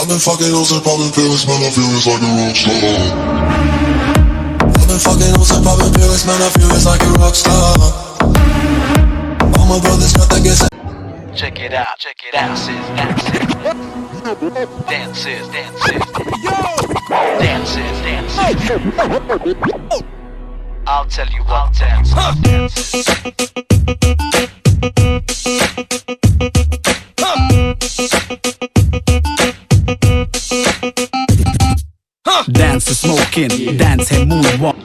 I've been fucking hoes and popping pills, man, I feel it's like a rock star. I've been fucking hoes and popping pills, man, I feel it's like a rock star. All my brothers got that gas. Check it out, dances, dances, I'll tell you what dance. Dance is smoking, dance and moonwalk.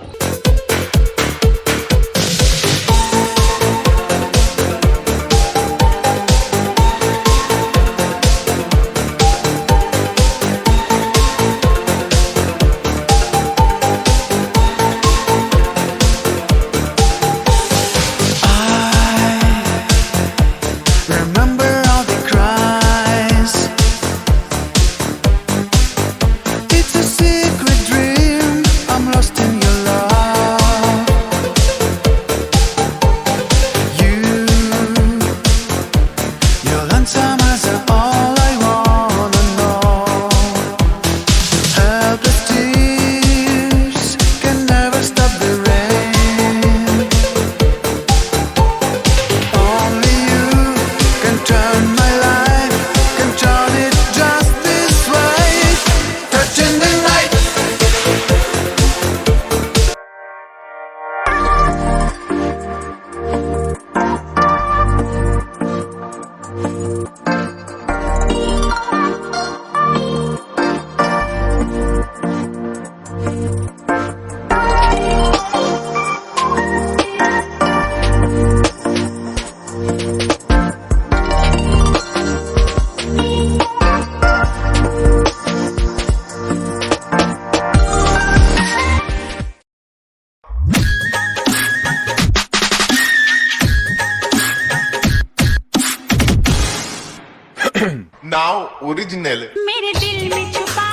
Now original. मेरे दिल में छुपा